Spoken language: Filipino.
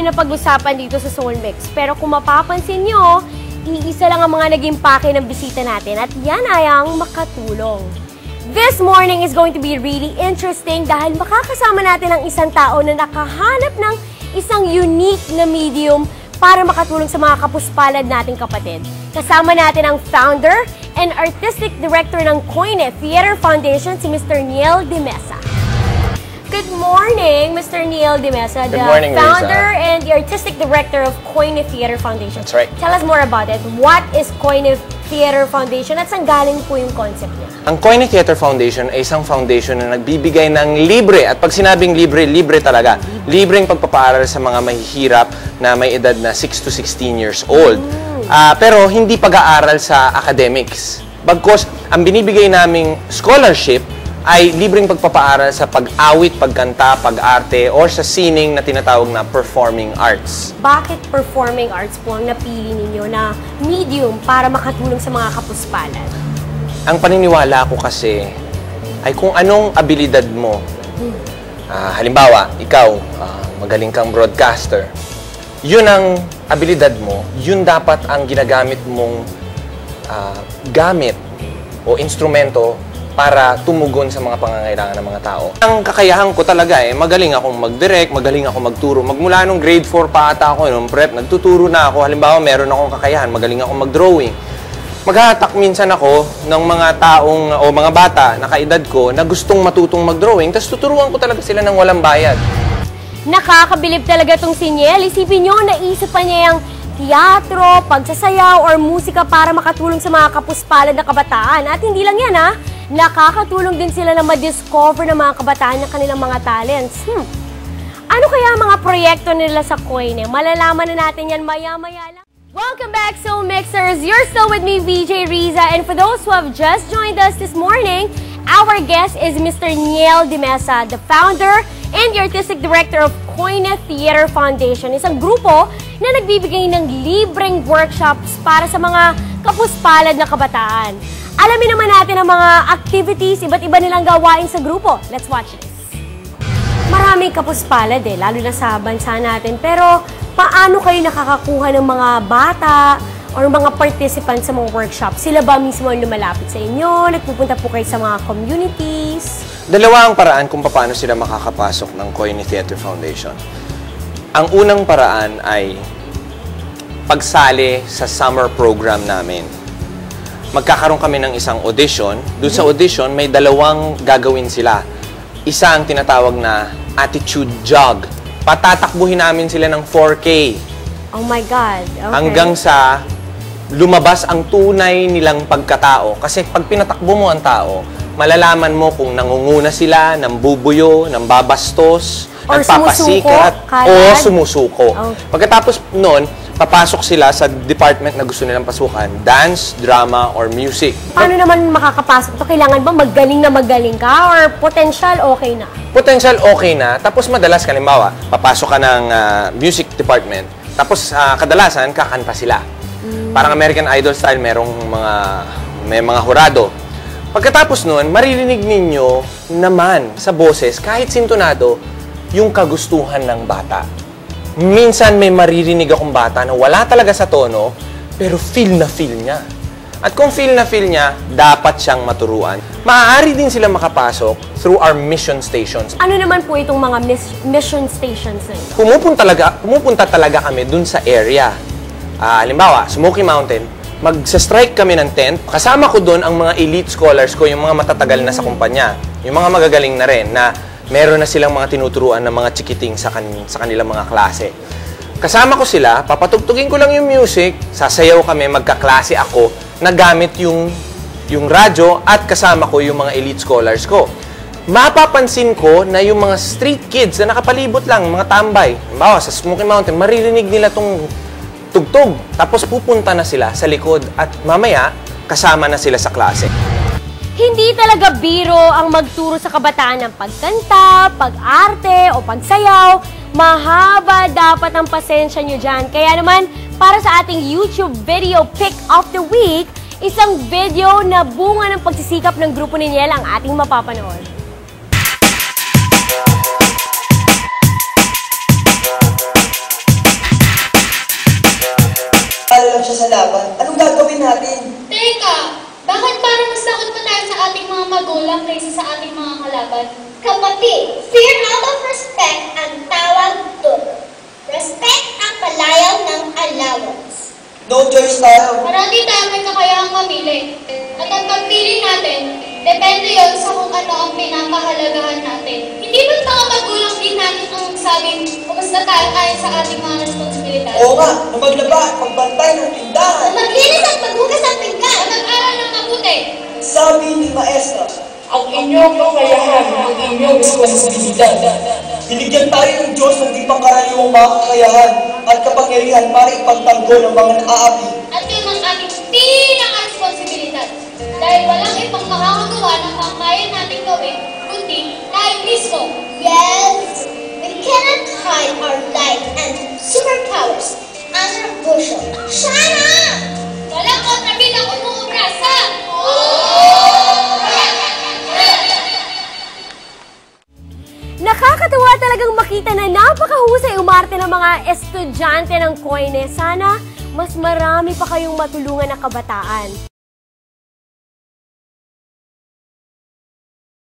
na pag-usapan dito sa Soul Mix. Pero kung mapapansin nyo, iisa lang ang mga naging pake ng bisita natin at yan ay ang makatulong. This morning is going to be really interesting dahil makakasama natin ang isang tao na nakahanap ng isang unique na medium para makatulong sa mga kapuspalad nating kapatid. Kasama natin ang founder and artistic director ng Koine Theater Foundation, si Mr. Niel De Mesa. Good morning, Mr. Niel De Mesa, the founder and the artistic director of Koine Theater Foundation. That's right. Tell us more about it. What is Koine Theater Foundation at saan galing po yung concept niya? Ang Koine Theater Foundation ay isang foundation na nagbibigay ng libre. At pag sinabing libre, libre talaga. Libreng pagpapaaral sa mga mahihirap na may edad na 6 to 16 years old. Pero hindi pag-aaral sa academics. Bagkus, ang binibigay naming scholarship ay libreng pagpapaaral sa pag-awit, pagkanta, pag-arte, or sa sining na tinatawag na performing arts. Bakit performing arts po ang napili ninyo na medium para makatulong sa mga kapuspalad? Ang paniniwala ko kasi ay kung anong abilidad mo. Halimbawa, ikaw, magaling kang broadcaster. Yun ang abilidad mo, yun dapat ang ginagamit mong gamit o instrumento para tumugon sa mga pangangailangan ng mga tao. Ang kakayahan ko talaga magaling akong mag-direct, magaling akong magturo. Magmula nung grade 4 pa ata ako, nung prep, nagtuturo na ako. Halimbawa, meron akong kakayahan, magaling akong mag-drawing. Maghahatak minsan ako ng mga taong o mga bata na kaedad ko na gustong matutong mag-drawing, tapos tuturuan ko talaga sila ng walang bayad. Nakakabilib talaga tong si Niel. Isipin nyo, naisip pa niya yung teatro, pagsasayaw, or musika para makatulong sa mga kapuspalad na kabataan. At hindi lang yan nakakatulong din sila na ma-discover ng mga kabataan ng kanilang mga talents. Ano kaya mga proyekto nila sa Koine? Malalaman na natin yan maya-maya lang. Welcome back, Soul Mixers! You're still with me, VJ Riza, and for those who have just joined us this morning, our guest is Mr. Niel De Mesa, the founder and the artistic director of Koine Theater Foundation, isang grupo na nagbibigay ng libreng workshops para sa mga kapuspalad na kabataan. Alamin naman natin ang mga activities, iba't iba nilang gawain sa grupo. Let's watch this. Maraming kapuspalad lalo na sa bansa natin. Pero paano kayo nakakakuha ng mga bata or mga participants sa mga workshops? Sila ba mismo ang lumalapit sa inyo? Nagpupunta po kayo sa mga communities? Dalawa ang paraan kung paano sila makakapasok ng Koine Theater Foundation. Ang unang paraan ay pagsali sa summer program namin. Magkakaroon kami ng isang audition. Doon sa audition, may dalawang gagawin sila. Isa ang tinatawag na attitude jog. Patatakbuhin namin sila ng 4K. Oh my God. Okay. Hanggang sa lumabas ang tunay nilang pagkatao. Kasi pag pinatakbo mo ang tao, malalaman mo kung nangunguna sila, nambubuyo, nambabastos, nagpapasikat, o sumusuko. Oh. Pagkatapos noon, papasok sila sa department na gusto nilang pasukan, dance, drama, or music. Paano naman makakapasok ito? Kailangan ba magaling ka or potential okay na? Potential okay na. Tapos madalas, halimbawa, papasok ka ng music department. Tapos kadalasan, kakanta sila. Parang American Idol style, may mga hurado. Pagkatapos nun, maririnig ninyo naman sa boses, kahit sintonado, yung kagustuhan ng bata. Minsan may maririnig akong bata na wala talaga sa tono, pero feel na feel niya. At kung feel na feel niya, dapat siyang maturuan. Maaari din sila makapasok through our mission stations. Ano naman po itong mga mission stations na ito? Pumupunta talaga kami dun sa area. Halimbawa, Smoky Mountain, magsa-strike kami ng tent. Kasama ko dun ang mga elite scholars ko, yung mga matatagal na sa kumpanya. Yung mga magagaling na rin na meron na silang mga tinuturuan ng mga chikiting sa kanilang mga klase. Kasama ko sila, papatugtugin ko lang yung music, sasayaw kami, magkaklase ako, nagamit yung radyo at kasama ko yung mga elite scholars ko. Mapapansin ko na yung mga street kids na nakapalibot lang, mga tambay, halimbawa sa Smoky Mountain, maririnig nila tong tugtog. Tapos pupunta na sila sa likod at mamaya kasama na sila sa klase. Hindi talaga biro ang magturo sa kabataan ng pagkanta, pag-arte o pagsayaw. Mahaba dapat ang pasensya nyo dyan. Kaya naman, para sa ating YouTube video pick of the week, isang video na bunga ng pagsisikap ng grupo ni Niel ang ating mapapanood. siya sa laban, anong gagawin natin? Teka, bakit parang mas takot pa tayo sa ating mga magulang kaysa sa ating mga kalaban? Kapatid, fear out of respect ang tawag doon. Respect ang palayaw ng allowance. No choice tayo. Marami tayong may kakayahang mamili. At ang pagpili natin, depende yon sa kung ano ang pinapahalagahan natin. Hindi ba't mga magulang din natin ang sabing kumusta tayo ayon sa ating mga responsibilidad? Oo nga, na maglaba at magbantay ng tindahan. Maglinis at maghugas ng pinggan. At mag-aral ng mabuti. Sabi ni Maestra, ang inyong kakayahan, ang inyong responsibilidad. binigyan tayo ng Diyos ng di pangkaraniwang mga kakayahan at kapangyarihan para ipagtanggol ang mga naaapi. At yun ang ating pinaka-responsibilidad. Dahil walang ibang makakagawa ng kaya natin gawin, kundi tayo mismo. Yes, we cannot hide our light and superpowers under a bushel. Shut up! Walang kontrabid ang umuubra sa... Nakakatuwa talagang makita na napakahusay umarte ng mga estudyante ng Koine. Sana mas marami pa kayong matulungan na kabataan.